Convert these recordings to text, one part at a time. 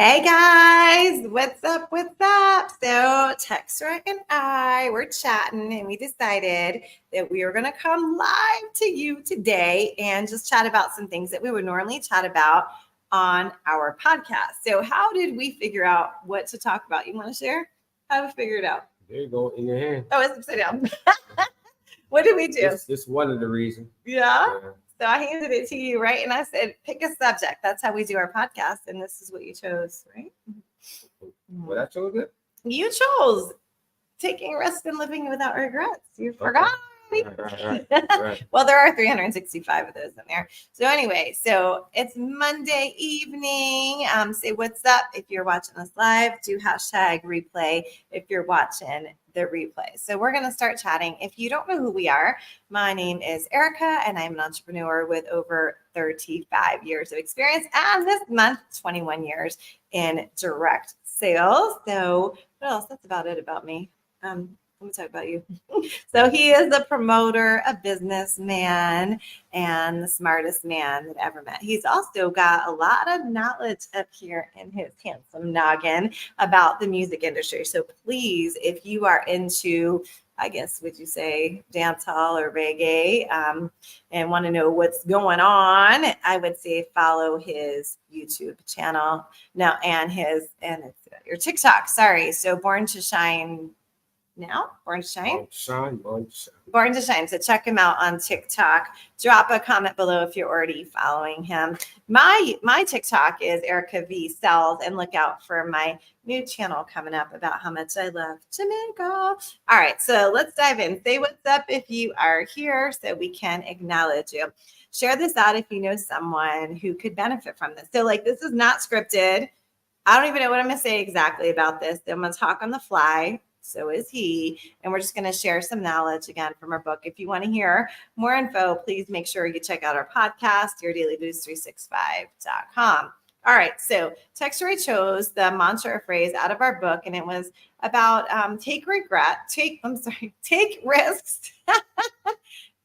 Hey guys, what's up? What's up? So, Texra and I were chatting and we decided that we were going to come live to you today and just chat about some things that we would normally chat about on our podcast. So, how did we figure out what to talk about? You want to share? How did we figure it out? There you go, in your hand. Oh, it's upside down. What did we do? This is one of the reasons. Yeah. So I handed it to you, right? And I said, pick a subject. That's how we do our podcast. And this is what you chose, right? What I chose it? You chose taking a rest and living without regrets. You forgot. Right. Well, there are 365 of those in there. So anyway, so it's Monday evening. Say what's up if you're watching us live. Do hashtag replay if you're watching the replay. So we're going to start chatting. If you don't know who we are, my name is Erica, and I'm an entrepreneur with over 35 years of experience. And this month, 21 years in direct sales. So what else? That's about it about me. Let me talk about you. So he is a promoter, a businessman, and the smartest man that ever met. He's also got a lot of knowledge up here in his handsome noggin about the music industry. So please, if you are into, I guess, would you say dancehall or reggae, and want to know what's going on, I would say follow his YouTube channel now and it's your TikTok. Sorry. So Born to Shine. Now, Born to Shine. Born to Shine. So check him out on TikTok. Drop a comment below if you're already following him. My TikTok is Erica V Sells, and look out for my new channel coming up about how much I love Jamaica. All right, so let's dive in. Say what's up if you are here so we can acknowledge you. Share this out if you know someone who could benefit from this. So this is not scripted. I don't even know what I'm going to say exactly about this. I'm going to talk on the fly. So is he. And we're just going to share some knowledge again from our book. If you want to hear more info, please make sure you check out our podcast, yourdailyboost365.com. All right. So Texra chose the mantra or phrase out of our book, and it was about take risks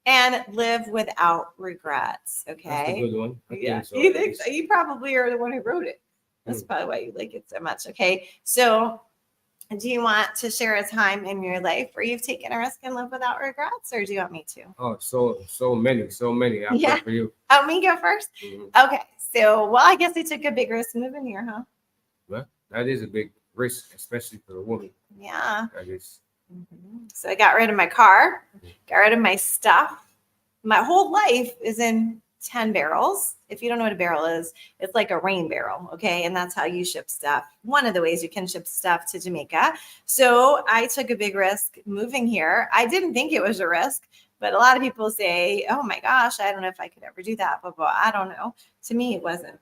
and live without regrets. Okay. That's a good one. Yeah. You think so? You probably are the one who wrote it. That's probably why you like it so much. Okay. So do you want to share a time in your life where you've taken a risk and lived without regrets, or do you want me to? Oh, so many. I Yeah. for you. Oh, me go 1st? Mm-hmm. Okay. So, well, I guess I took a big risk moving here, huh? Well, that is a big risk, especially for a woman. Yeah. That is. Mm-hmm. So I got rid of my car, got rid of my stuff. My whole life is in 10 barrels. If you don't know what a barrel is, it's like a rain barrel. Okay. And that's how you ship stuff. One of the ways you can ship stuff to Jamaica. So I took a big risk moving here. I didn't think it was a risk, but a lot of people say, oh my gosh, I don't know if I could ever do that. But I don't know. To me, it wasn't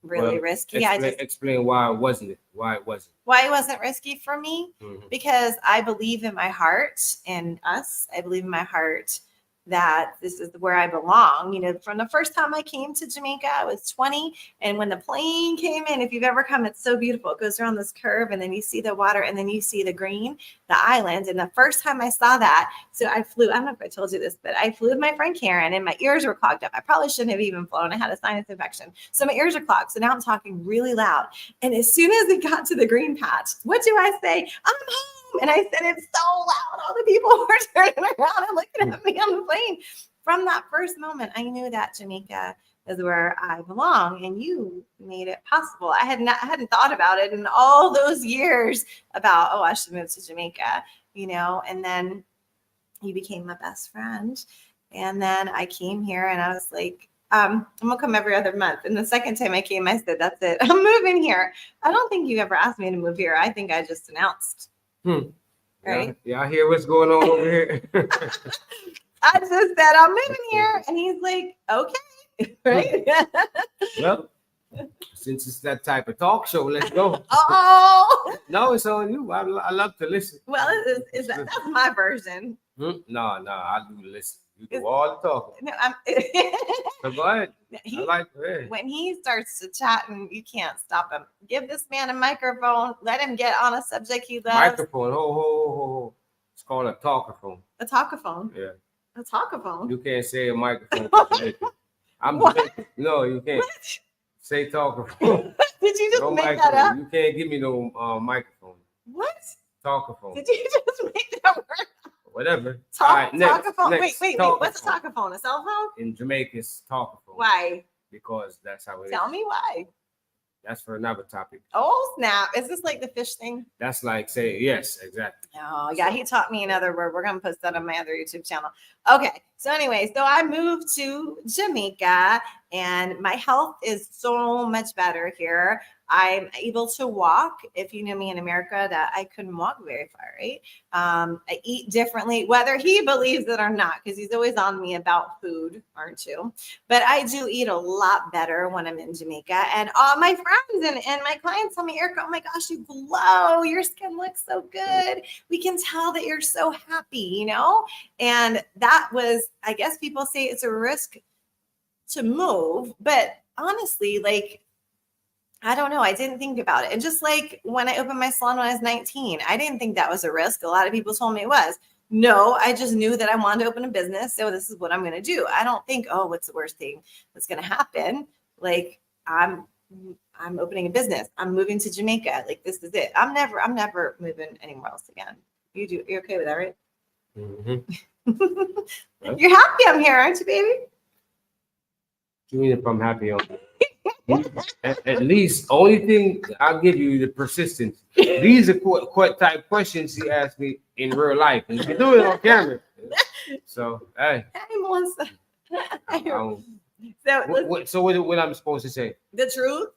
really risky. Explain why it wasn't. Why it wasn't risky for me? Mm-hmm. Because I believe in my heart and us. I believe in my heart that this is where I belong. From the first time I came to Jamaica, I was 20. And when the plane came in, if you've ever come, it's so beautiful. It goes around this curve and then you see the water and then you see the green, the island. And the first time I saw that, so I flew, I don't know if I told you this, but I flew with my friend Karen and my ears were clogged up. I probably shouldn't have even flown. I had a sinus infection. So my ears are clogged. So now I'm talking really loud. And as soon as it got to the green patch, what do I say? I'm home. And I said it so loud. All the people were turning around and looking at me on the plane. From that first moment, I knew that Jamaica is where I belong, and you made it possible. I hadn't thought about it in all those years about, I should move to Jamaica, and then you became my best friend. And then I came here and I was like, I'm gonna come every other month. And the second time I came, I said, that's it. I'm moving here. I don't think you ever asked me to move here. I think I just announced. Right? Yeah, I hear what's going on over here. I just said, I'm moving here. And he's like, okay. Right? Well, since it's that type of talk show, let's go. Oh. No, it's on you. I love to listen. Well, that's my version. No, I do listen. You do all the talking. No, So go ahead. When he starts to chat and you can't stop him, give this man a microphone. Let him get on a subject he loves. Microphone. Ho. It's called a talkaphone. A talkaphone? Yeah. A talkaphone? You can't say a microphone. No, you can't. What? Say talkaphone. Did you just No make that microphone. up? You can't give me no microphone. What? Talkaphone. Did you just make that word? Whatever. All right, next. Talkaphone. Next, Wait. What's a talkaphone? A cell phone? In Jamaica, it's talkaphone. Why? Because that's how it is. Tell me why. That's for another topic. Oh snap! Is this like the fish thing? That's like say yes, exactly. Oh yeah, he taught me another word. We're gonna post that on my other YouTube channel. Okay, so anyway, so I moved to Jamaica and my health is so much better here. I'm able to walk. If you knew me in America, that I couldn't walk very far, right? I eat differently, whether he believes it or not, because he's always on me about food, aren't you? But I do eat a lot better when I'm in Jamaica. And all my friends and my clients tell me, Erica, oh my gosh, you glow. Your skin looks so good. We can tell that you're so happy, you know? And that was, I guess people say it's a risk to move, but honestly, like, I don't know. I didn't think about it. And just like when I opened my salon when I was 19, I didn't think that was a risk. A lot of people told me it was. No, I just knew that I wanted to open a business. So this is what I'm going to do. I don't think, oh, what's the worst thing that's going to happen? Like I'm opening a business. I'm moving to Jamaica. Like this is it. I'm never moving anywhere else again. You're okay with that, right? Mm-hmm. You're happy I'm here, aren't you, baby? You mean if I'm happy on at least only thing I'll give you the persistence. These are what type questions he asked me in real life, and you do it on camera. So hey, Melissa. So what I'm supposed to say? The truth.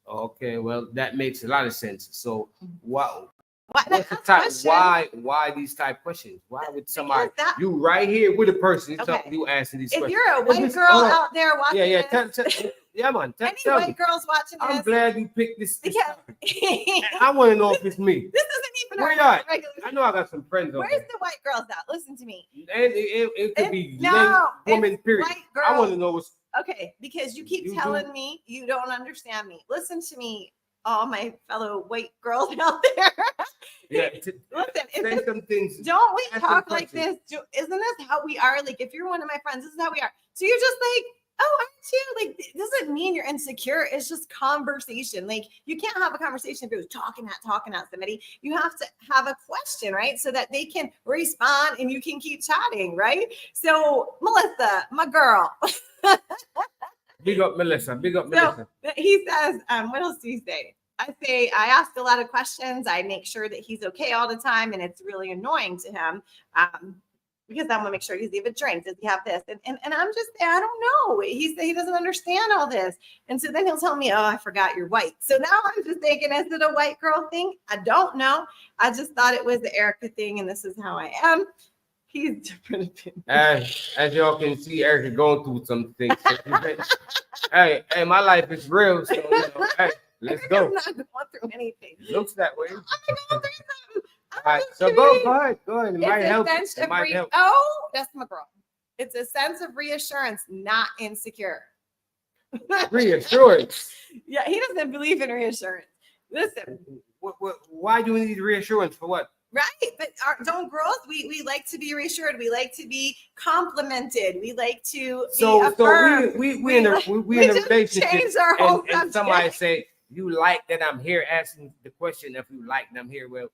Okay, well that makes a lot of sense. So what's What's the type? Why these type questions? Why would somebody you right here with a person you asking these if questions? you're a white girl out there watching Yeah, man. any tell white me. girls watching this, I'm glad you picked this. because I want to know if it's me. this isn't even Where our not? regular. I know I got some friends over Where's there. the white girls at? Listen to me. And it could be No, woman, it's period. white I want girls. to know what's. Okay, because you keep You telling do. me you don't understand me. Listen to me, all my fellow white girls out there. Yeah, Listen, say some things. don't we Ask talk some like this? questions. Isn't this how we are? Like, if you're one of my friends, this is how we are. So you're just like, oh, aren't you? Like, it doesn't mean you're insecure. It's just conversation. Like, you can't have a conversation if you're talking at somebody. You have to have a question, right? So that they can respond and you can keep chatting, right? So, Melissa, my girl. Big up Melissa. Big up Melissa. He says, what else do you say? I ask a lot of questions. I make sure that he's okay all the time. And it's really annoying to him because I want to make sure, does he have a drink? Does he have this? And I'm just, I don't know. He said he doesn't understand all this. And so then he'll tell me, oh, I forgot you're white. So now I'm just thinking, is it a white girl thing? I don't know. I just thought it was the Erica thing. And this is how I am. He's different. As y'all can see, Erica going through some things. hey, my life is real. So, hey, let's go. I'm not going through anything. It looks that way. I'm not going through something. All right, so go ahead. It might help. It might help. Oh, that's my girl. It's a sense of reassurance, not insecure. Reassurance. Yeah, he doesn't believe in reassurance. Listen. Why do we need reassurance for what? Right, but don't girls? We like to be reassured. We like to be complimented. We like to be affirmed. So we in a relationship, changed our whole and somebody say you like that I'm here asking the question if you like that I'm here. Well,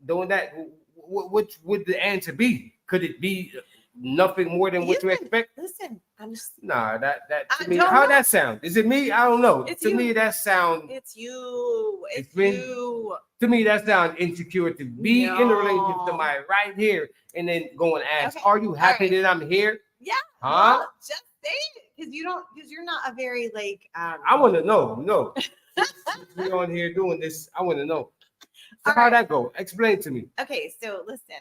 doing that, what would the answer be? Could it be nothing more than what you expect? Listen, I'm just that to me. How that sound? Is it me? I don't know. It's to you. me, that sound. It's you. It's been, you. To me, that sounds insecure to be in a relationship with somebody right here and then go and ask, "Are you happy that I'm here?" Yeah. Huh? Well, just say it because you're not a very like. I want to know. No, we on here doing this. I want to know. So how that go? Explain to me. Okay, so listen.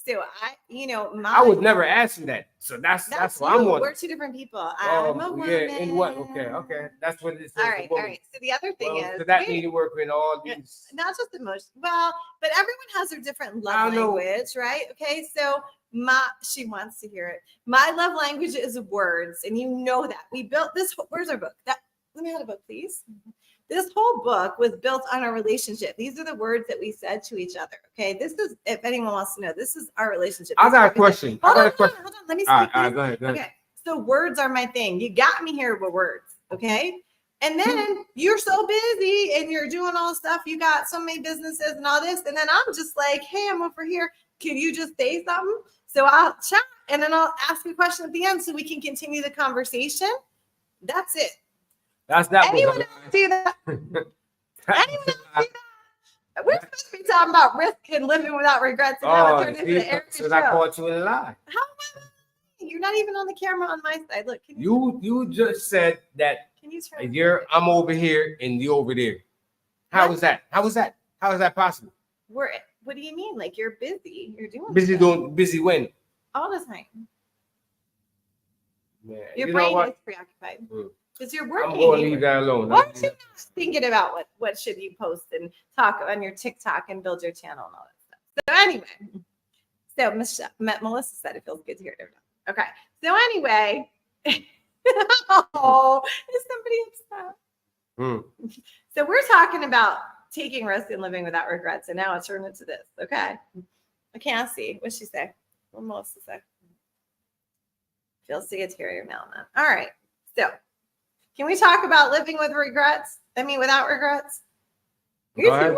So I would never ask you that. So that's what I'm. We're two different people. I'm a woman. Yeah. In what? Okay. That's what it is. All right. So the other thing is, so that means you work with all these. Not just emotion. Well, but everyone has their different love language, right? Okay. So she wants to hear it. My love language is words, and you know that we built this. Where's our book? Let me have a book, please. This whole book was built on our relationship. These are the words that we said to each other. Okay. This is, if anyone wants to know, this is our relationship. I got a question. Hold on. Let me speak. All right, go ahead. Okay. So words are my thing. You got me here with words. Okay. And then you're so busy and you're doing all this stuff. You got so many businesses and all this. And then I'm just like, hey, I'm over here. Can you just say something? So I'll chat and then I'll ask a question at the end so we can continue the conversation. That's it. That's that. Anyone else do that? Anyone else do that? We're supposed to be talking about risk and living without regrets. And now it turned into the Erica because show. I caught you in a lie. How am I lying? You're not even on the camera on my side. Look, can you You just said that turn I'm over here and you're over there. How was that? How is that possible? what do you mean? Like you're busy. You're doing Busy when? all the time. Man, Your you know brain what? is preoccupied. Mm. Because you're I'm working. going to leave that alone. Why aren't you not thinking about what should you post and talk on your TikTok and build your channel and all that stuff? So anyway, Melissa said it feels good to hear it. Okay. So anyway, oh, is somebody upset? Hmm. So we're talking about taking risks and living without regrets, and now it's turned into this. Okay. I can't see. What'd she say? What Melissa say? Feels good to hear your mail, man. All right. So can we talk about living with regrets? Without regrets? Go ahead.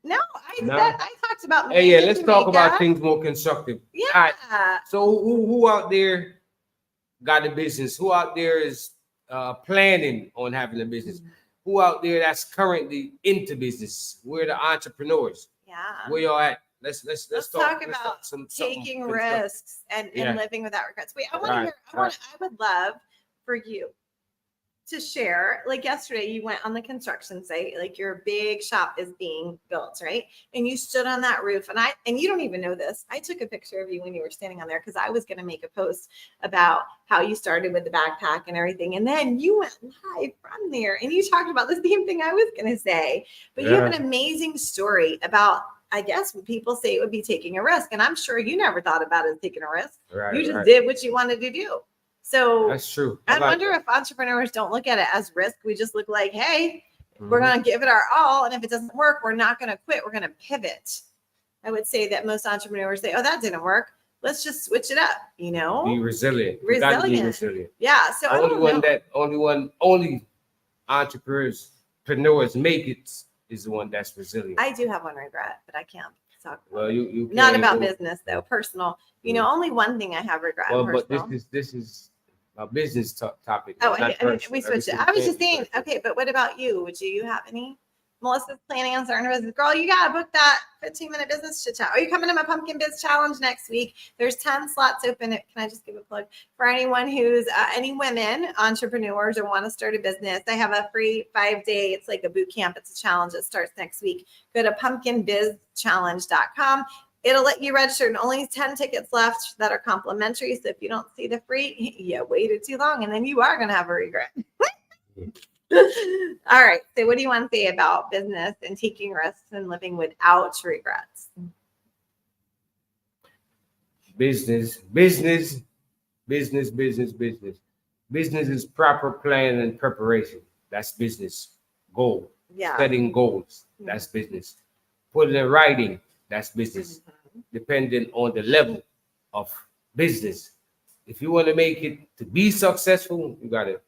No, I talked about. Hey, yeah, let's talk about Jamaica. things more constructive. Yeah. All right. So who out there got a business? Who out there is planning on having a business? Who out there that's currently into business? We're the entrepreneurs. Yeah. Where y'all at? Let's talk about something taking constructive. risks and Yeah. living without regrets. Wait, I want to Right, hear. right. I would love for you to share. Like yesterday, you went on the construction site. Like your big shop is being built, right? And you stood on that roof, and you don't even know this. I took a picture of you when you were standing on there because I was going to make a post about how you started with the backpack and everything, and then you went live from there and you talked about the same thing I was going to say. But you have an amazing story about. I guess when people say it would be taking a risk, and I'm sure you never thought about it as taking a risk. Right, you just right. did what you wanted to do. So That's true. I wonder if entrepreneurs don't look at it as risk. We just look like, hey, we're Mhm. going to give it our all. And if it doesn't work, we're not going to quit. We're going to pivot. I would say that most entrepreneurs say, oh, that didn't work. Let's just switch it up, Be resilient. You gotta be resilient. Yeah. So only entrepreneurs make it is the one that's resilient. I do have one regret, but I can't talk about Well, you not can't about go- business though, personal. Only one thing I have regret. Well, but personal. this is a business topic. Oh, not I mean, personal. we switched it. Everything I was just can't be saying, personal. okay, but what about you? Do you have any? Melissa's planning on starting a business. Girl, you got to book that 15-minute business chit chat. Are you coming to my Pumpkin Biz Challenge next week? There's 10 slots open. Can I just give a plug for anyone who's any women entrepreneurs or want to start a business? I have a free 5-day. It's like a boot camp. It's a challenge that starts next week. Go to pumpkinbizchallenge.com. It'll let you register, and only 10 tickets left that are complimentary. So if you don't see the free, you waited too long, and then you are going to have a regret. All right. So what do you want to say about business and taking risks and living without regrets? Business is proper planning and preparation. That's business. Goal. Yeah. Setting goals. That's business. Putting in writing. That's business. Depending on the level of business. If you want to make it to be successful, you got to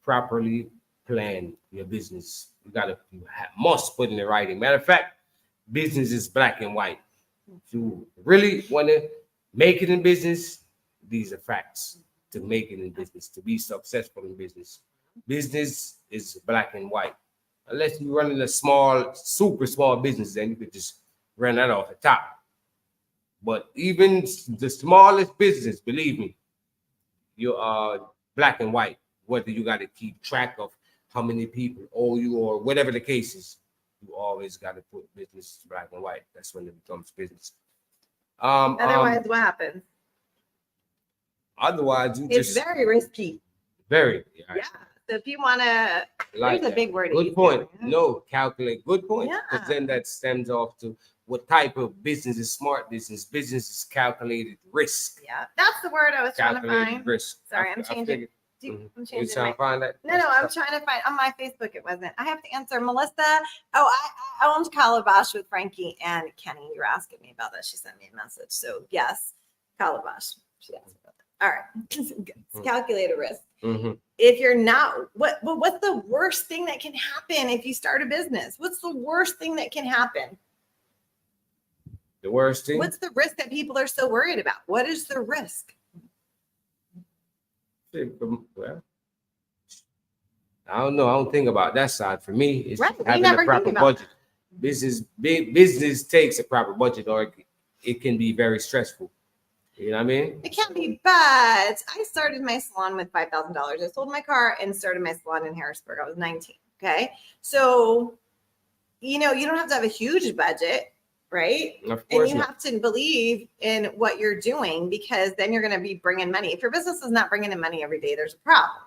properly plan your business. Must put in the writing. Matter of fact, business is black and white. If you really want to make it in business, these are facts. To make it in business, to be successful in business. Business is black and white. Unless you're running a small, super small business, then you could just run that off the top. But even the smallest business, believe me, you are black and white. Whether you got to keep track of how many people owe you or whatever the case is, you always got to put business black and white. That's when it becomes business. Otherwise, what happens? Otherwise, you It's just very risky. very Yeah. So if you want to, like there's a that. big word. Good point. No, calculate. Good point. Yeah. Because then that stems off to what type of business is smart business. Business is calculated risk. Yeah, that's the word I was trying to Calculated find. risk. Sorry, I'm changing. figured- I'm You changing trying my. to find that? No, I'm trying to find on my Facebook. It wasn't. I have to answer Melissa. Oh, I owned Calabash with Frankie and Kenny. You were asking me about that. She sent me a message. So yes, Calabash. She asked about that. All right. Calculate a risk. Mm-hmm. If you're not, what's the worst thing that can happen if you start a business? What's the worst thing that can happen? The worst thing? What's the risk that people are so worried about? What is the risk? Well, I don't know. I don't think about that side. For me, it's Right. You having never a proper think about budget. Business takes a proper budget, or it can be very stressful. You know what I mean? It can be, but I started my salon with $5,000. I sold my car and started my salon in Harrisburg. I was 19. Okay. So, you know, you don't have to have a huge budget, right? Of And course you not. have to believe in what you're doing, because then you're going to be bringing money. If your business is not bringing in money every day, there's a problem.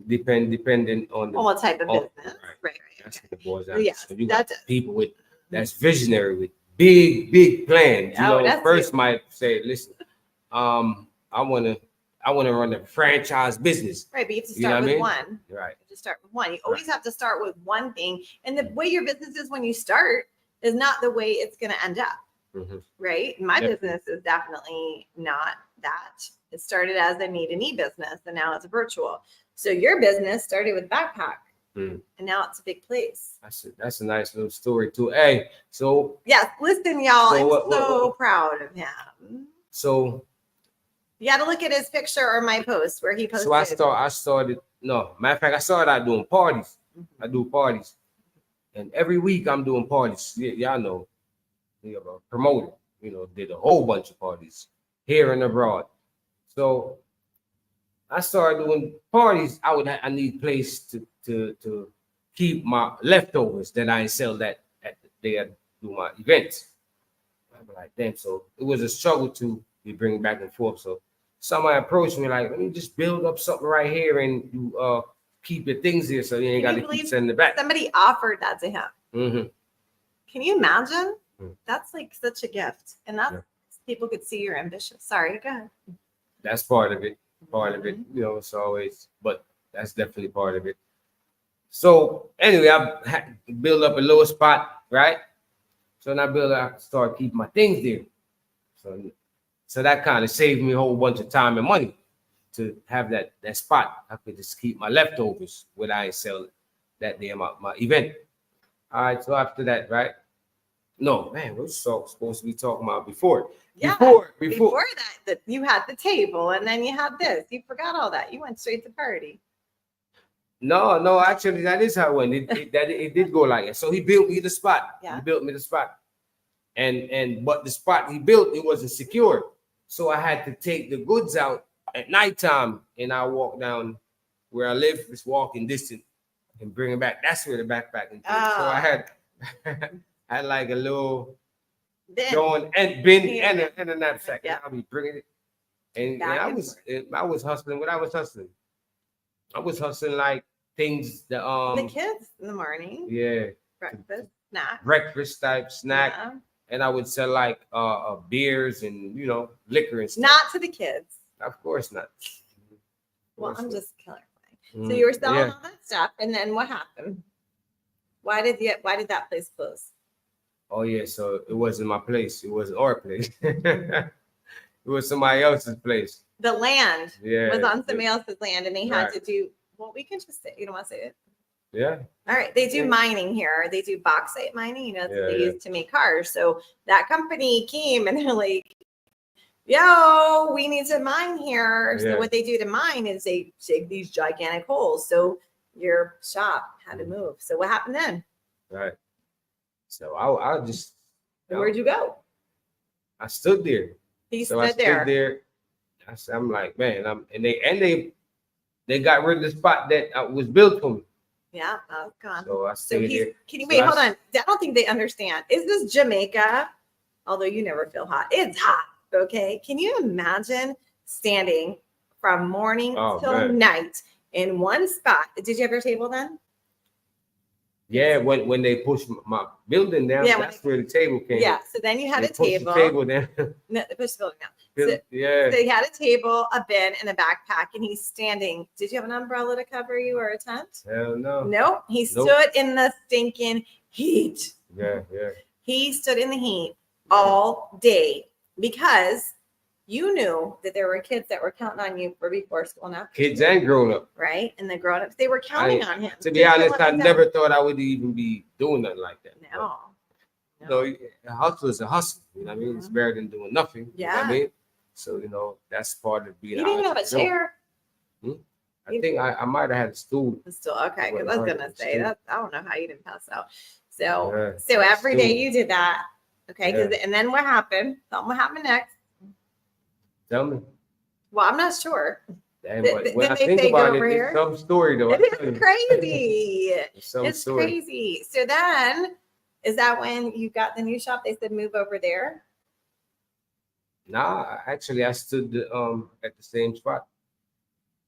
Depending on the On what type of Oh, business. right. Right. That's what it boils down to. Yes, So you got that's it. people with that's visionary with big plans. You Oh, know, that's first you. might say, listen, I wanna run a franchise business. Right. But you have to You know start what I with mean? one. Right. You have to start with one. You always have to start with one thing. And the way your business is when you start is not the way it's going to end up. Mhm. Right. My Definitely. business is definitely not that. It started as a need and business, and now it's a virtual. So your business started with backpack, Mm. and now it's a big place. That's a nice little story too. Hey, so Yes. Listen, y'all, So I'm what- so proud of him. so You got to look at his picture or my post where he posted. so I started. No, matter of fact, I started out doing parties. I do parties, and every week I'm doing parties. Y'all know, you know, promoter. You know, did a whole bunch of parties here and abroad. So I started doing parties. I need place to keep my leftovers that I sell that at the day I do my events. I'm like, damn. So it was a struggle to be bringing back and forth. So somebody approached me like, let me just build up something right here and you keep your things here so you ain't got Can you to keep believe sending it back. Somebody offered that to him. Mm-hmm. Can you imagine? Mm. That's like such a gift. And that's Yeah. people could see you're ambitious. Sorry, go ahead. That's part of it. Part of it, you know, it's always, but that's definitely part of it. So anyway, I build up a little spot, right? So when I start keeping my things there. So that kind of saved me a whole bunch of time and money to have that spot. I could just keep my leftovers when I sell that day of my event. All right, so after that, right? No, man, we're supposed to be talking about before. Yeah. Before. That you had the table and then you had this. You forgot all that. You went straight to party. No, actually, that is how it went. It did go like that. So he built me the spot. Yeah. He built me the spot. But the spot he built, it wasn't secure. So I had to take the goods out at nighttime and I walk down where I live, it's walking distance, and bring it back. That's where the backpack is. So I had like a little Then going and bin Yeah. and a knapsack. Yeah. And I'll be bringing it. And Back I and was hustling. What I was hustling? I was hustling like things that the kids in the morning, yeah, breakfast, snack. breakfast type snack, Yeah. and I would sell like beers and liquor and stuff. Not to the kids. Of course not. Well, I'm just clarifying. So Mm, you were selling yeah. all that stuff, and then what happened? Why did that place close? Oh yeah, so it wasn't my place. It wasn't our place. It was somebody else's place. The land Yeah. was on somebody else's land, and they had Right. to do. Well, we can just say you don't want to say it. Yeah. All right, they do Yeah. mining here. They do bauxite mining. That's what Yeah, they yeah. use to make cars. So that company came and they're like, "Yo, we need to mine here." So Yeah. what they do to mine is they dig these gigantic holes. So your shop had to Mm. move. So what happened then? Right. So I just And where'd you go? I stood there. He So I stood there. stood there. I'm like, man, they got rid of the spot that was built for me. Yeah, oh god. So I So stayed he's. there. Can you So wait? I Hold s- on. I don't think they understand. Is this Jamaica? Although you never feel hot, it's hot. Okay. Can you imagine standing from morning Oh, till man. night in one spot? Did you have your table then? Yeah, when they pushed my building down, Yeah, when that's where the table came. Yeah. So then you had They a pushed the table. table down. No, they pushed the building down. So Yeah. they had a table, a bin, and a backpack, and he's standing. Did you have an umbrella to cover you or a tent? Hell no. Nope. He Nope. stood in the stinking heat. Yeah. He stood in the heat all day because you knew that there were kids that were counting on you for before school and after Kids school, and grown up. right? And the grown-ups, they were counting on him. To be Kids honest, were I letting him never thought I would even be doing nothing like that. down. No. No, a hustle is a hustle. You know what I mean? It's better than doing nothing. You know what I Yeah. mean? So, you know, that's part of being You didn't even have a entrepreneur. chair. I think I might have had a stool. Still okay, because I was gonna say that I don't know how you didn't pass out. So Yeah, so every day still. you did that. Okay, and then what happened? Tell them what happened next. Tell me. Well, I'm not sure. Damn, Th- but th- when then I they think say go about it, over here. it's some story though. I It tell you. is crazy. It's some It's story. crazy. So then, is that when you got the new shop? They said move over there. Nah, actually, I stood at the same spot.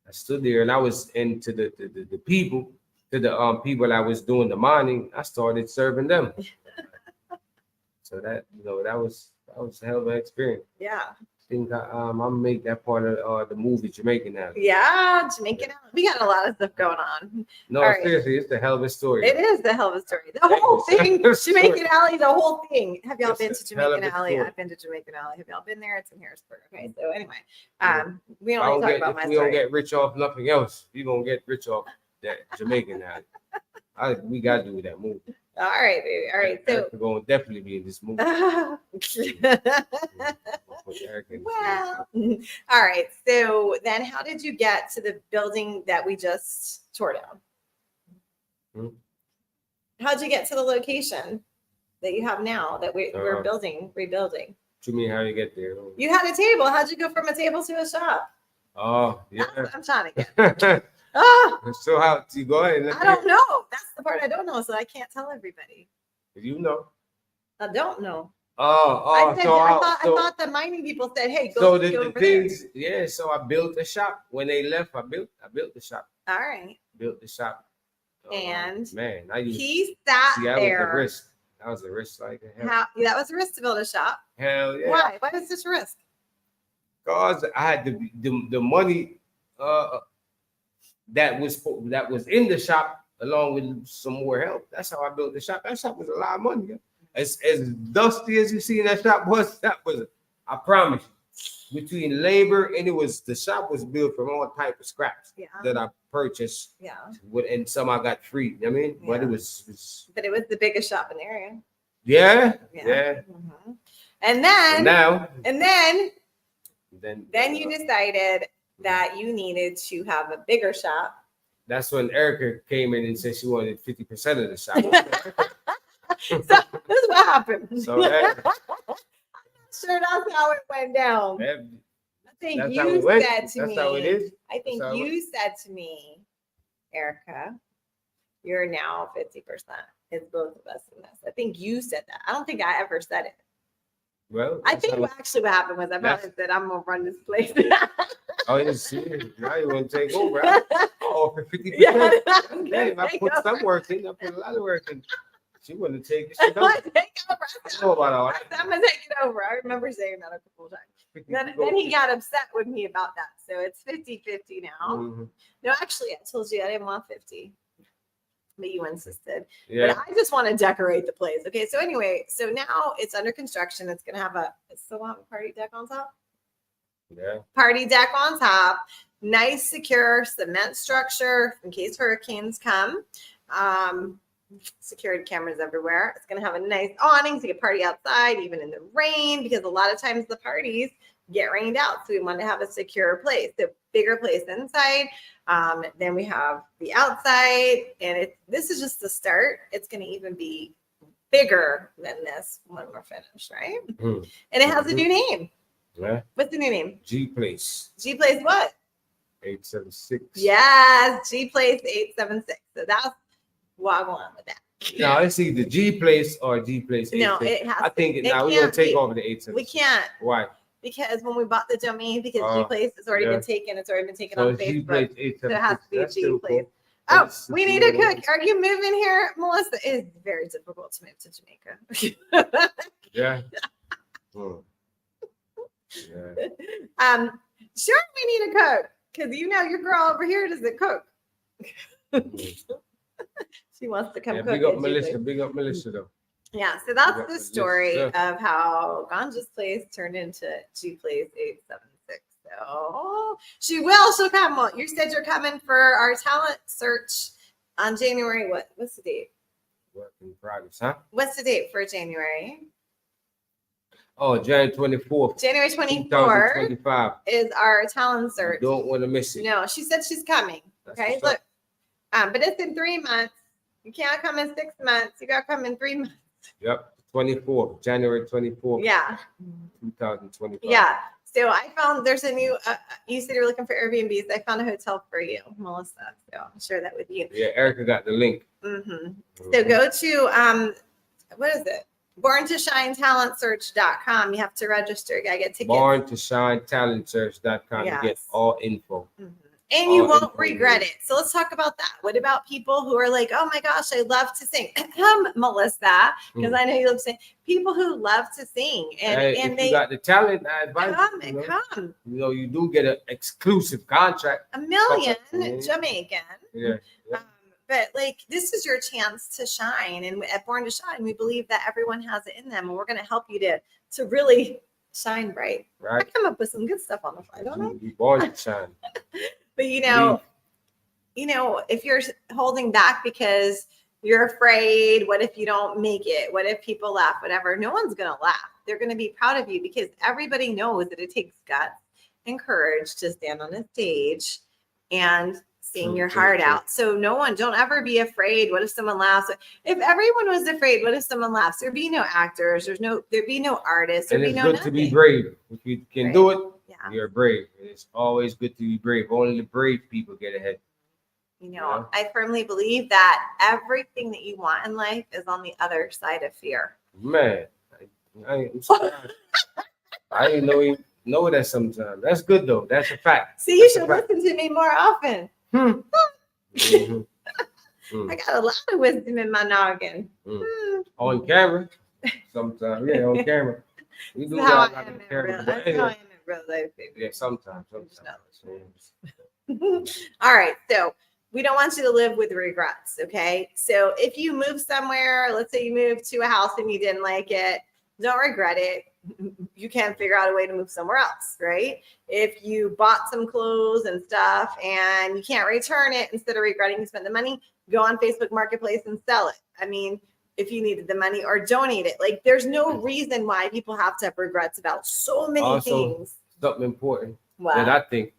I stood there, and I was into the people, to the people I was doing the mining. I started serving them. So that that was a hell of an experience. Yeah. I think I'm gonna make that part of the movie Jamaican now. Yeah, Jamaican. We got a lot of stuff going on. No, All right. seriously, it's a hell of a story. It is the hell of a story. The whole thing, Jamaican Alley, the whole thing. Have y'all been to It's a hell of Jamaican a Alley? story. I've been to Jamaican Alley. Have y'all been there? It's in Harrisburg. Okay, so anyway, we If only talk about my we don't story. get rich off nothing else, we gonna get rich off that Jamaican now. We gotta do that movie. All right, baby. All right, so. We're gonna definitely be in this movie. well, all right. So then, how did you get to the building that we just tore down? Hmm? How'd you get to the location that you have now that we're rebuilding? What you mean how you get there? You had a table. How'd you go from a table to a shop? Oh, yeah. That's what I'm trying to get. Oh, So how you go ahead? I don't know. That's the part I don't know, so I can't tell everybody. You know. I don't know. Oh, I thought the mining people said, "Hey, go." So go the over things, yeah. So I built a shop. When they left, I built the shop. there. All right. Built the shop. And man, I used he sat see that there. was a risk. That was a risk like hell. That was a risk to build a shop. Hell yeah. Why? Why was such a risk? Cause I had the money that was in the shop along with some more help. That's how I built the shop. That shop was a lot of money. Yeah. As dusty as you see in that shop was, I promise you, between labor and the shop was built from all type of scraps that I purchased. Yeah. And some I got free. You know what I mean? Yeah. But it was But it was the biggest shop in the area. yeah. Mhm. And then Now and then then you decided that you needed to have a bigger shop. that's when Erica came in and said she wanted 50% of the shop. So this is what happened. So that- I'm not sure that's how it went down. That- I think that's how you it went. said to That's me. how it is. I think That's how it you said to me, Erica, you're now 50%. It's both of us in this. I think you said that. I don't think I ever said it. Well, I that's think how- actually what happened was I probably said I'm gonna run this place. oh, it's now you want to take over. Oh, for 50%. Yeah, Okay, I put some work in. I put a lot of work in. She want to take this shit over. I know about all that. I'm gonna take it over. I remember saying that a couple of times. Then he got upset with me about that. So it's 50-50 now. Mhm. No, actually, I told you I didn't want 50. But you insisted. Yeah. But I just want to decorate the place. Okay. So anyway, so now it's under construction. It's gonna have it's still have a party deck on top. Yeah. Party deck on top. Nice, secure cement structure in case hurricanes come. Security cameras everywhere. It's gonna have a nice awning so you can party outside, even in the rain, because a lot of times the parties get rained out. So we want to have a secure place, a bigger place inside. Then we have the outside, and this is just the start. It's gonna even be bigger than this when we're finished, right? Mhm. And it has a new name. Yeah. What's the new name? G Place G Place what? 876. Yes, G Place 876. So that's what I want with that. No, it's either G Place or G Place 876. No, it has. I think it now we're gonna can't take be. over the 876. We can't Why? because when we bought the domain, because G Oh, Place has already yeah. been taken. It's already been taken So on it's G Facebook. Place So it has 876. to be a That's G still Place. cool. Oh, That's we need a cool. cook. Are you moving here, Melissa? It's very difficult to move to Jamaica. Yeah. Hmm. Yeah. Sure, we need a cook because your girl over here doesn't cook. Mhm. She wants to come Yeah, cook. big up at G Melissa. Place. Big up Melissa though. Yeah, so that's the Yes, story sir. of how Ganja's place turned into G Place 876. So she'll come. Well, you said you're coming for our talent search on January. What's the date? Work in progress, huh? What's the date for January? Oh, January 24th, January 24th 2025. is our talent You search. don't want to miss it. No, she said she's coming. That's Okay, what's look. up. But it's in 3 months. You can't come in 6 months. You got to come in 3 months. Yep, 24th, January 24th, Yeah. 2025. Yeah. So I found there's a new, you said you were looking for Airbnbs. I found a hotel for you, Melissa. So I'll share that with you. Yeah, Erica got the link. Mm-hmm. So go to, what is it? BornToShineTalentSearch.com. You have to register. You got to get tickets. BornToShineTalentSearch.com to get Yes. all info. Mhm. And you All won't info regret news. it. So let's talk about that. What about people who are like, oh my gosh, I love to sing? Melissa, because I know you love to sing. People who love to sing and, Hey, and if they you got the talent, I advise come you. and You know, come. you know, you do get an exclusive contract. A million Mhm. Jamaican. Yeah. But like this is your chance to shine. And at Born to Shine, we believe that everyone has it in them. And we're going to help you to really shine bright. I Right. come up with some good stuff on the fly, don't I? You born to shine. But if you're holding back because you're afraid, what if you don't make it? What if people laugh? Whatever. No one's going to laugh. They're going to be proud of you because everybody knows that it takes guts and courage to stand on a stage and sing your heart out. So don't ever be afraid. What if someone laughs? If everyone was afraid, what if someone laughs? There'd be no actors. There'd be no artists. There'd And be it's no good to be nothing. brave. If you can do it, Yeah. you're brave. It's always good to be brave. Only the brave people get ahead. I firmly believe that everything that you want in life is on the other side of fear. Man, I'm surprised. I didn't know that sometimes. That's good though. That's a fact. See, you should listen to me more often. Mhm. I got a lot of wisdom in my noggin. On camera. Sometimes, yeah, on camera. We do That's how that I on am in camera. real. But That's how I am in real life, baby. yeah, sometimes. All right, so we don't want you to live with regrets, okay? So if you move somewhere, let's say you moved to a house and you didn't like it, don't regret it. You can figure out a way to move somewhere else, right? If you bought some clothes and stuff and you can't return it, instead of regretting you spent the money, go on Facebook Marketplace and sell it. I mean, if you needed the money, or donate it. Like there's no reason why people have to have regrets about so many things. Something important Wow. that I think,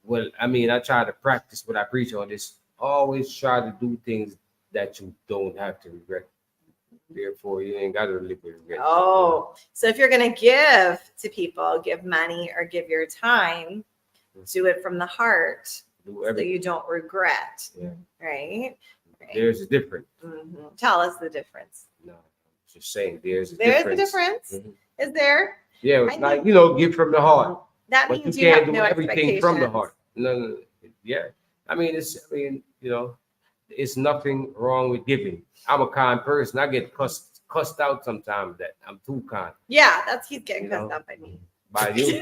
I try to practice what I preach on this. Always try to do things that you don't have to regret. Therefore, you ain't got to live with regret. Oh, so if you're going to give to people, give money or give your time, do it from the heart so you don't regret. Yeah. Right? There's a difference. Mm-hmm. Tell us the difference. No, just saying there's a difference. Mm-hmm. Is there? Yeah, give from the heart. That but means you you can't have do no everything from the heart. No. Yeah. It's nothing wrong with giving. I'm a kind person. I get cussed out sometimes that I'm too kind. Yeah, he's getting cussed out by me. By you.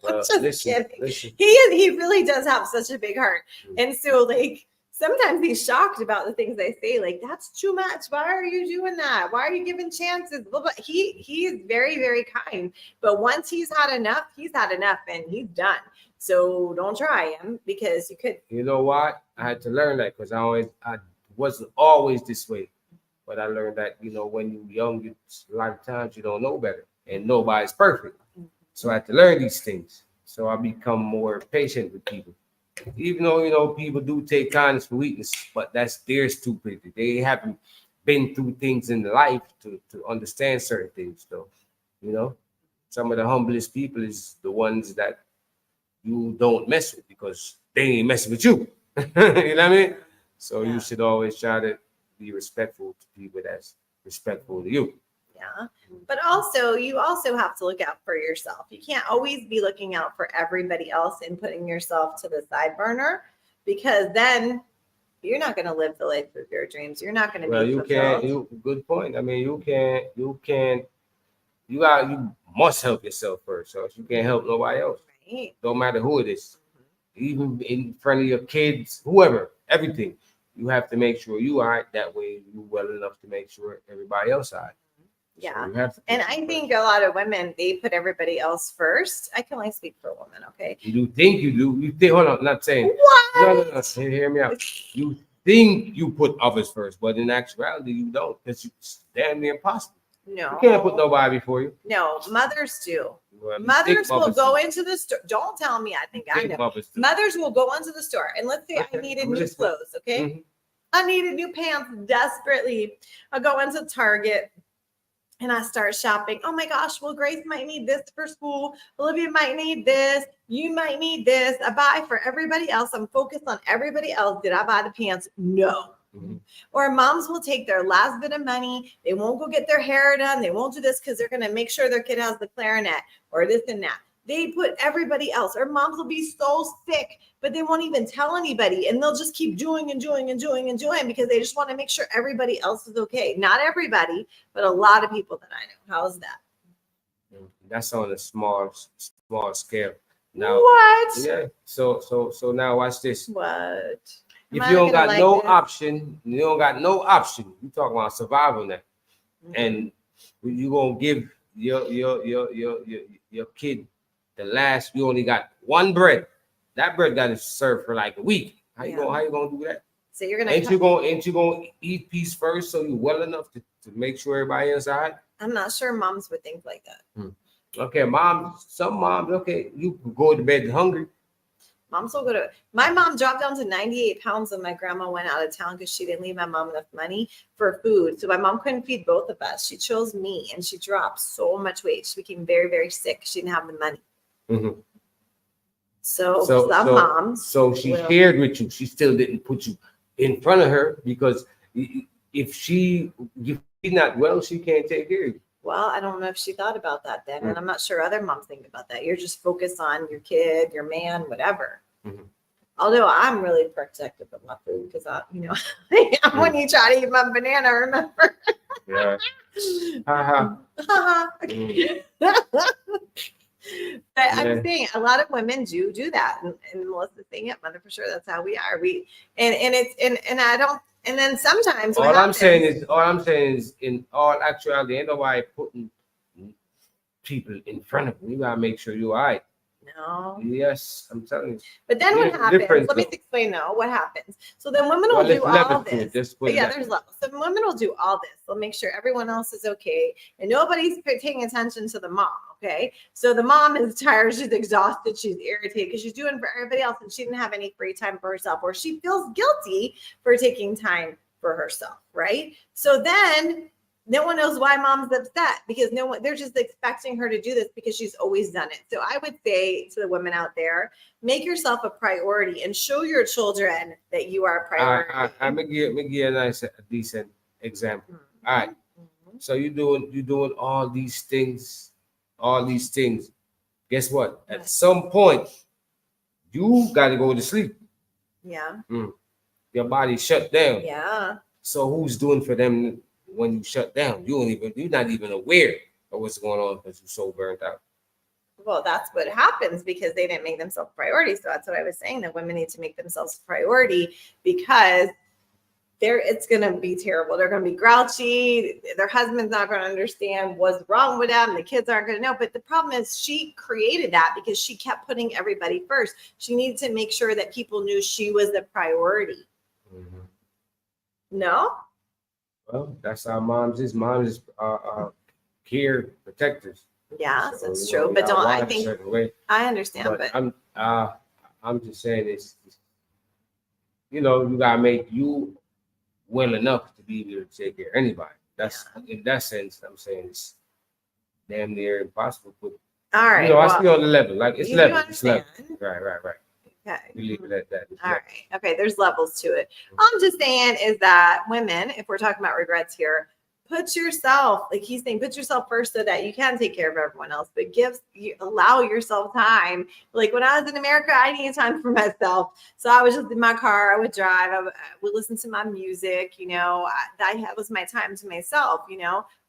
Well, listen. He really does have such a big heart. And so like sometimes he's shocked about the things I say, like, that's too much. Why are you doing that? Why are you giving chances? He's very, very kind. But once he's had enough and he's done. So don't try him because you could. You know what? I had to learn that because I wasn't always this way. But I learned that, when you're young, a lot of times you don't know better. And nobody's perfect. So I had to learn these things. So I become more patient with people. Even though, people do take kindness for weakness, but that's their stupidity. They haven't been through things in life to understand certain things. So, some of the humblest people is the ones that you don't mess with because they ain't messing with you. You know what I mean? So you should always try to be respectful to people that's respectful to you. Yeah. But you also have to look out for yourself. You can't always be looking out for everybody else and putting yourself to the side burner, because then you're not going to live the life of your dreams. You're not going to be fulfilled. Good point. I mean, you must help yourself first. So you can't help nobody else. Right. Don't matter who it is. Even in front of your kids, whoever, everything. you have to make sure you all right. That way you well enough to make sure everybody else all right. Yeah. So you have to And put I you think first. a lot of women, they put everybody else first. I can only speak for women, okay? You think you do. You think, hold on, not saying. What? No. Hear me out. You think you put others first, but in actuality, you don't. Because it's damn near impossible. No. You can't put nobody before you. No, mothers do. Well, you Mothers think will mothers go do. into the store. Don't tell me. I think You I think know. mothers do. Mothers will go into the store, and let's say I Okay, needed I'm new listening. clothes, okay? Mhm. I needed new pants desperately. I go into Target and I start shopping. Oh my gosh, well, Grace might need this for school. Olivia might need this. You might need this. I buy for everybody else. I'm focused on everybody else. Did I buy the pants? No. Mhm. Or moms will take their last bit of money. They won't go get their hair done. They won't do this because they're going to make sure their kid has the clarinet or this and that. They put everybody else, or moms will be so sick, but they won't even tell anybody. And they'll just keep doing because they just want to make sure everybody else is okay. Not everybody, but a lot of people that I know. How's that? That's on a small scale. Now, What? yeah. So now watch this. What? Am If I you don't gonna got like no this? option, you don't got no option. You talking about survival now, Mhm. and you gonna give your kid the last. You only got one bread. That bread got to serve for like a week. How you gonna do that? So you're gonna. Ain't you gonna eat peace first so you well enough to make sure everybody inside? I'm not sure moms would think like that. Okay, some moms, okay, you could go to bed hungry. Moms will go to. My mom dropped down to 98 pounds when my grandma went out of town because she didn't leave my mom enough money for food. So my mom couldn't feed both of us. She chose me, and she dropped so much weight. She became very, very sick. She didn't have the money. Mhm. So some moms. So she will- shared with you. She still didn't put you in front of her because if she's not well, she can't take care of you. Well, I don't know if she thought about that then, and I'm not sure other moms think about that. You're just focused on your kid, your man, whatever. Mhm. Although I'm really protective of my food because when you try to eat my banana, remember? Yeah. Haha. Okay. But I'm saying a lot of women do that, and Melissa's saying it, mother for sure. That's how we are. And I don't. And then sometimes All I'm saying is, in all actuality, ain't nobody putting people in front of you. You gotta make sure you're all right. no. Yes, I'm telling you. But then what There's happens? difference, Let me though. explain now what happens. So then women will Well, do there's all levels to it. this. Just put But it yeah, that there's way. levels. So women will do all this. They'll make sure everyone else is okay, and nobody's paying attention to the mom. Okay, so the mom is tired, she's exhausted, she's irritated because she's doing for everybody else, and she didn't have any free time for herself, or she feels guilty for taking time for herself. Right. So then no one knows why mom's upset because they're just expecting her to do this because she's always done it. So I would say to the women out there, make yourself a priority and show your children that you are a priority. I'm gonna give you a decent example. Mhm. All right. Mhm. So you're doing all these things. Guess what? At Right. some point, you got to go to sleep. Yeah. Your body shut down. Yeah. So who's doing for them when you shut down? You're not even aware of what's going on because you're so burnt out. Well, that's what happens because they didn't make themselves a priority. So that's what I was saying, that women need to make themselves a priority because it's going to be terrible. They're going to be grouchy. Their husband's not going to understand what's wrong with them. The kids aren't going to know. But the problem is she created that because she kept putting everybody first. She needed to make sure that people knew she was the priority. Mhm. No? Well, that's how moms is. Moms is care protectors. Yeah, So, that's you know, true. you But gotta I watch a think certain way. I understand. But But I'm just saying it's you gotta make you well enough to be able to take care of anybody. That's in that sense. I'm saying it's damn near impossible. But all right. I see on the level. Like it's you level. It's understand. level. Right. Okay. We leave it at that. It's All level. right. Okay. There's levels to it. All I'm just saying is that women, if we're talking about regrets here, put yourself, like he's saying, put yourself first so that you can take care of everyone else, but allow yourself time. Like when I was in America, I needed time for myself. So I was just in my car, I would drive, I would listen to my music, that was my time to myself,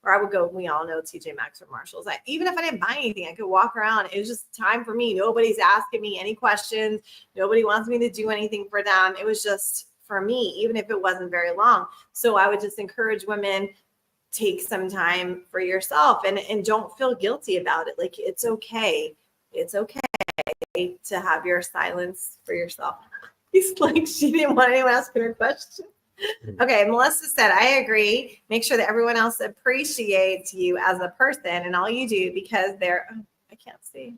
or I would go, we all know TJ Maxx or Marshalls. Even if I didn't buy anything, I could walk around. It was just time for me. Nobody's asking me any questions. Nobody wants me to do anything for them. It was just for me, even if it wasn't very long. So I would just encourage women, take some time for yourself and don't feel guilty about it. Like, it's okay. It's okay to have your silence for yourself. He's like, she didn't want anyone asking her question. Okay, Melissa said, I agree. Make sure that everyone else appreciates you as a person and all you do, because I can't see.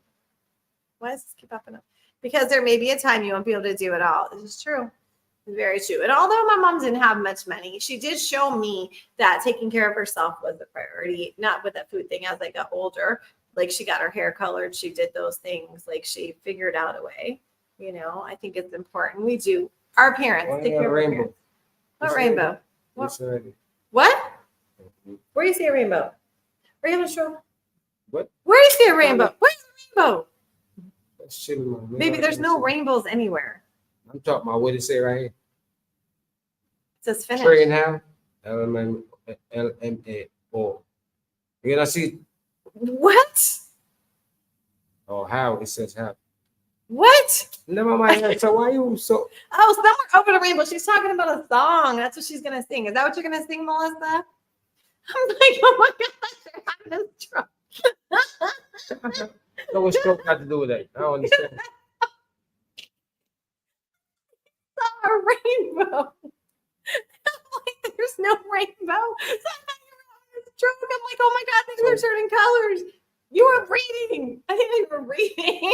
Why does this keep popping up? Because there may be a time you won't be able to do it all. This is true. It's very true. And although my mom didn't have much money, she did show me that taking care of herself was a priority, not with that food thing as I got older. Like, she got her hair colored. She did those things. Like, she figured out a way. You know, I think it's important. We do. Our parents take care of our parents. What rainbow? What? Where do you see a rainbow? Where you show? What? Where do you see a rainbow? Where's the rainbow? Maybe Maybe there's no rainbows anywhere. I'm talking about what it say right here. It says finish. Tray and how? LMAO. You gonna see? What? Oh, how? It says how. What? Never mind. So why you so? Oh, somewhere over the rainbow. She's talking about a song. That's what she's gonna sing. Is that what you're gonna sing, Melissa? I'm like, oh my gosh, you're having a stroke. So what stroke got to do with that? I don't understand. Saw a rainbow. I'm like, there's no rainbow. So I thought you were having a stroke. I'm like, oh my god, things are turning colors. You were reading. I think you were reading.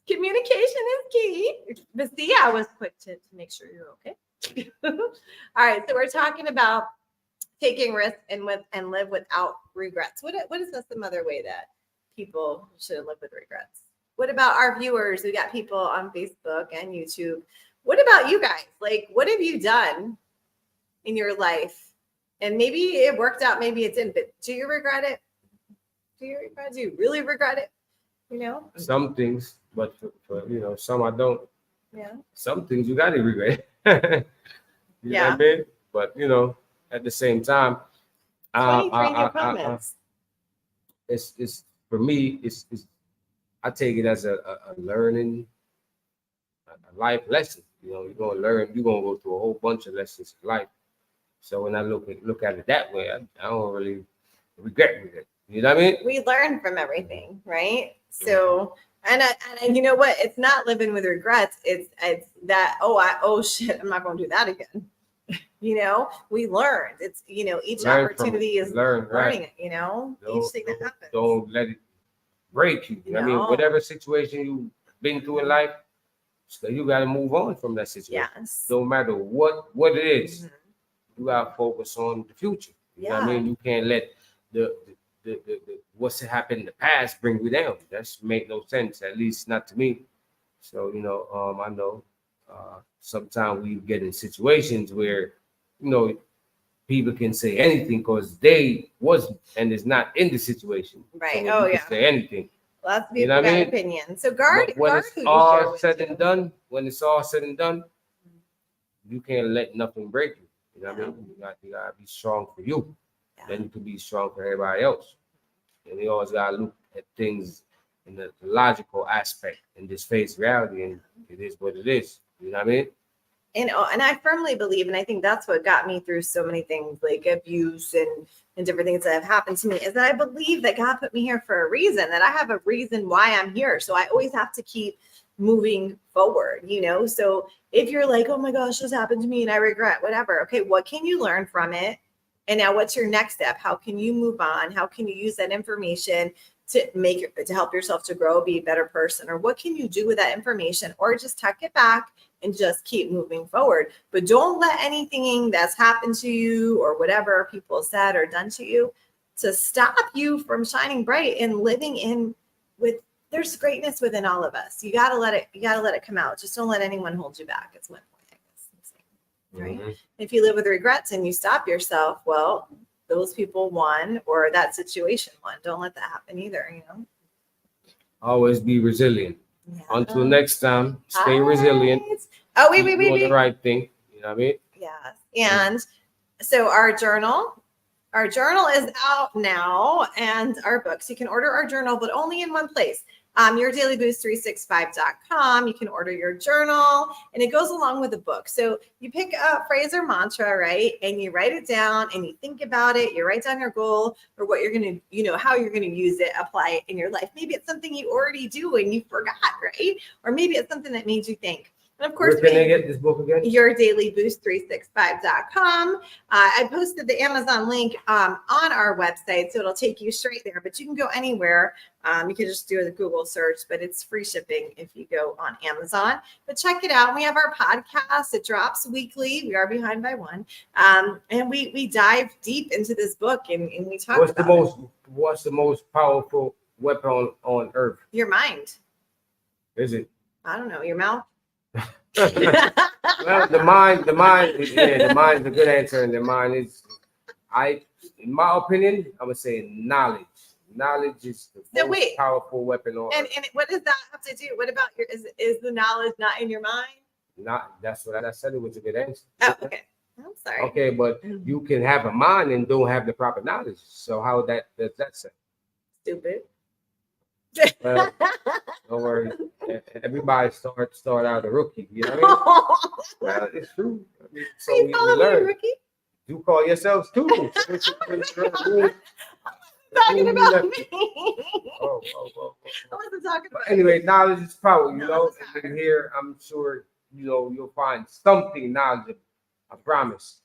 Communication is key. But see, I was quick to make sure you're okay. All right, so we're talking about taking risks and live without regrets. What is some other way that people should live with regrets? What about our viewers? We got people on Facebook and YouTube. What about you guys? Like, what have you done in your life? And maybe it worked out, maybe it didn't, but do you regret it? Do you really regret it? You know? Some things, but for some I don't. Yeah. Some things you gotta regret. You know what I mean? But at the same time, 23 new comments. It's for me, it's I take it as a learning, a life lesson. You're gonna learn, you're gonna go through a whole bunch of lessons in life. So when I look at it that way, I don't really regret it. You know what I mean? We learn from everything, right? So, and you know what? It's not living with regrets. It's that, shit, I'm not going to do that again. We learned. It's, each opportunity is learning it, each thing that happens. Don't let it break you. I mean, whatever situation you've been through in life, so you got to move on from that situation. Yes. No matter what it is. Mm-hmm. You gotta focus on the future. You know what I mean? You can't let the what's happened in the past bring you down. That's make no sense, at least not to me. So I know sometimes we get in situations where people can say anything because they wasn't and is not in the situation. Right. So you can say anything. Lots of people got opinions. So guard when it's all said and done, you can't let nothing break you. You know what I mean? You gotta be strong for you. Yeah. Then you can be strong for everybody else. And you always gotta look at things in the logical aspect and just face reality, and it is what it is. You know what I mean? And I firmly believe, and I think that's what got me through so many things like abuse and different things that have happened to me, is that I believe that God put me here for a reason, that I have a reason why I'm here. So I always have to keep moving forward, So if you're like, oh my gosh, this happened to me and I regret, whatever. Okay, what can you learn from it? And now what's your next step? How can you move on? How can you use that information to help yourself to grow, be a better person? Or what can you do with that information? Or just tuck it back and just keep moving forward. But don't let anything that's happened to you or whatever people said or done to you to stop you from shining bright and living there's greatness within all of us. You gotta let it come out. Just don't let anyone hold you back. It's my point, I guess. Right? Mm-hmm. If you live with regrets and you stop yourself, well, those people won, or that situation won. Don't let that happen either, Always be resilient. Yeah. Until next time, stay resilient. Oh, wait. Doing the right thing. You know what I mean? Yes. And so our journal is out now, and our books. You can order our journal, but only in one place. yourdailyboost365.com. You can order your journal, and it goes along with the book. So you pick a phrase or mantra, right? And you write it down and you think about it. You write down your goal or what you're going to, how you're going to use it, apply it in your life. Maybe it's something you already do and you forgot, right? Or maybe it's something that made you think. And of course, where can they get this book again? yourdailyboost365.com. I posted the Amazon link on our website, so it'll take you straight there, but you can go anywhere. You can just do a Google search, but it's free shipping if you go on Amazon. But check it out. We have our podcast. It drops weekly. We are behind by one. And we dive deep into this book and we talk What's the most powerful weapon on earth? Your mind. Is it? I don't know. Your mouth. Well, the mind is a good answer, and the mind is, in my opinion, I would say knowledge. Knowledge is the most powerful weapon on earth. And what does that have to do? What about is the knowledge not in your mind? That's what I said. It was a good answer. Oh, okay. I'm sorry. Okay, but you can have a mind and don't have the proper knowledge. So how does that say? Stupid. Well, don't worry. Everybody start out a rookie. You know what I mean? Well, it's true. I mean, so you call me a rookie? You call yourselves too. Talking about me. I wasn't talking about. Anyway, knowledge is power. And here I'm sure you'll find something knowledgeable. I promise.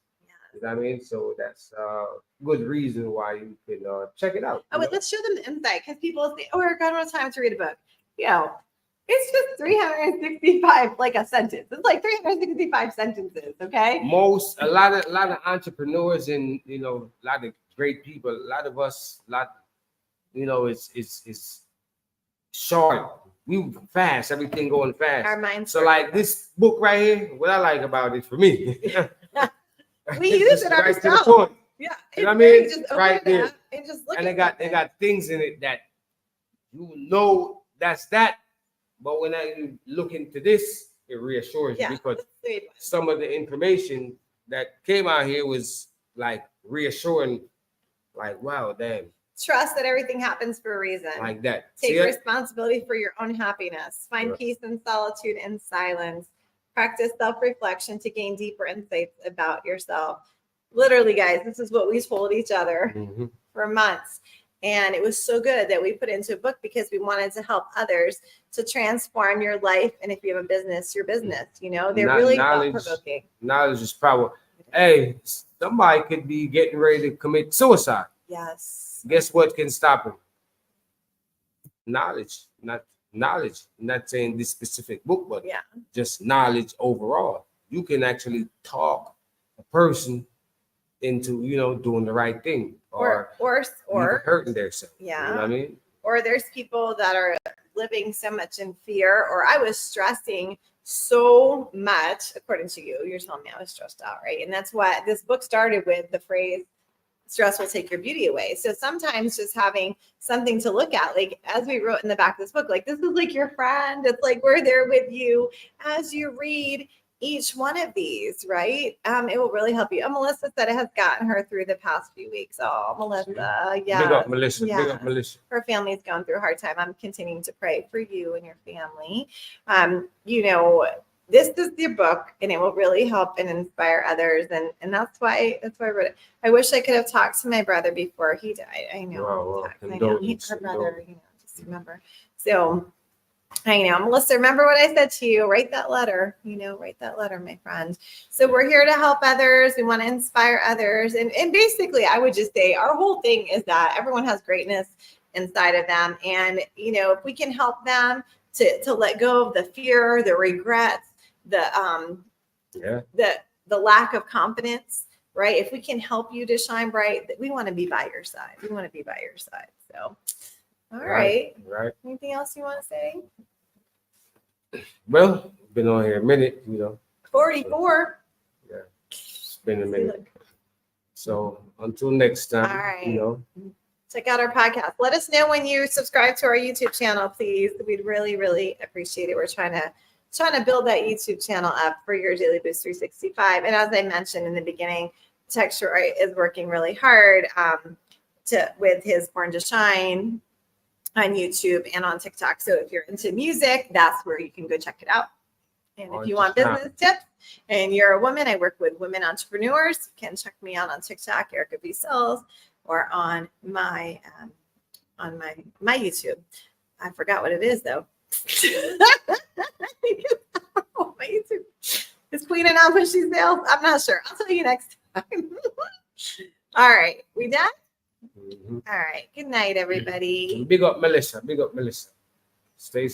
You know what I mean? So that's good reason why you can check it out. Oh, but let's show them the insight, because people say, "Oh, Eric, I don't have time to read a book." It's just 365, like a sentence. It's like 365 sentences. Okay. A lot of entrepreneurs and a lot of great people. A lot of us, it's short. We fast. Everything going fast. Our minds. So like this book right here, what I like about it for me. We use it right ourselves. to the point. Yeah, you know what I mean? Just right there, and just look. And they got things in it that that's that. But when I look into this, it reassures you, because some of the information that came out here was like reassuring, like, wow, damn. Trust that everything happens for a reason. Like that. Take responsibility for your own happiness. Find peace in solitude and silence. Practice self-reflection to gain deeper insights about yourself. Literally, guys, this is what we told each other for months. And it was so good that we put it into a book, because we wanted to help others to transform your life. And if you have a business, your business, they're really thought-provoking. Knowledge is power. Hey, somebody could be getting ready to commit suicide. Yes. Guess what can stop him? Knowledge. Not saying this specific book, but just knowledge overall. You can actually talk a person into doing the right thing, or hurting themselves. Yeah. You know what I mean? Or there's people that are living so much in fear, or I was stressing so much, according to you. You're telling me I was stressed out, right? And that's why this book started with the phrase, stress will take your beauty away. So sometimes just having something to look at, like as we wrote in the back of this book, like this is like your friend. It's like we're there with you as you read each one of these, right? It will really help you. And Melissa said it has gotten her through the past few weeks. Oh, Melissa, yeah. Big up Melissa. Yeah. Big up Melissa. Her family's going through a hard time. I'm continuing to pray for you and your family. This is your book, and it will really help and inspire others. And that's why I wrote it. I wish I could have talked to my brother before he died. I know. Wow. I know. He's her brother, just remember. So I know, Melissa, remember what I said to you, write that letter, my friend. So we're here to help others. We want to inspire others. And basically I would just say our whole thing is that everyone has greatness inside of them. And, if we can help them to let go of the fear, the regrets, the lack of confidence, right? If we can help you to shine bright, we want to be by your side. So, all right. Anything else you want to say? Well, been on here a minute, 44. Yeah, it's been a minute. So until next time, all right. Check out our podcast. Let us know when you subscribe to our YouTube channel, please. We'd really, really appreciate it. We're trying to build that YouTube channel up for Your Daily Boost 365. And as I mentioned in the beginning, Texture is working really hard with his Born to Shine on YouTube and on TikTok. So if you're into music, that's where you can go check it out. And if On you want TikTok. business tips and you're a woman, I work with women entrepreneurs. You can check me out on TikTok, Erica B. Sills, or on my my YouTube. I forgot what it is though. My YouTube is Queen and Alpha She's Sales. I'm not sure. I'll tell you next time. All right, we done? Mhm. All right. Good night, everybody. Big up Melissa. Big up Melissa. Stay